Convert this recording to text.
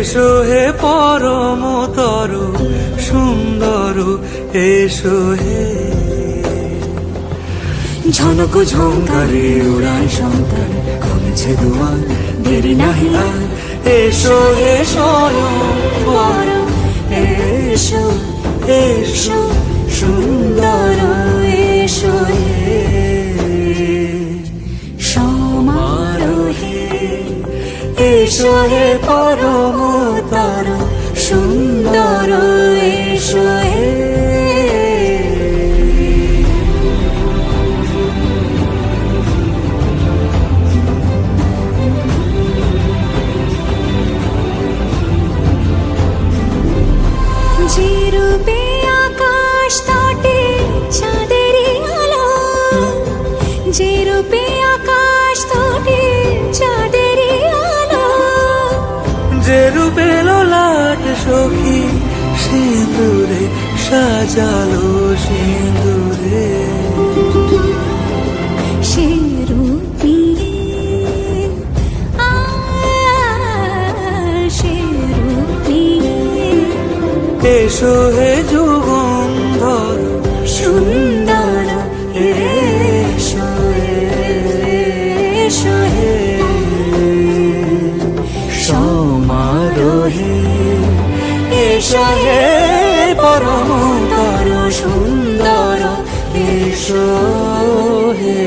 এসো হে পরমতর সুন্দর, এসো হে। ঝনক ঝঙ্কারে উড়ায় শঙ্কর, খুলেছে দুয়ার, দেরি নাহি আর। এসো হে স্বয়ং বর, এসো এসো সুন্দর, এসো হে সমারোহে। এসো হে পরমতর সুন্দর, এসো হে। যে রূপে আকাশ তটে চাঁদেরই আলো, যে রূপে আকাশ তটে চাঁদেরই আলো। যে রূপে ললাট সখী সিঁদুরে সাজালো সিঁদুরে। সে রূপী সে রূপী। এসো হে যুগন্ধর সুন্দর, এসো এসো হে সমারোহে। এসো হে পরমতর সুন্দর, এসো হে।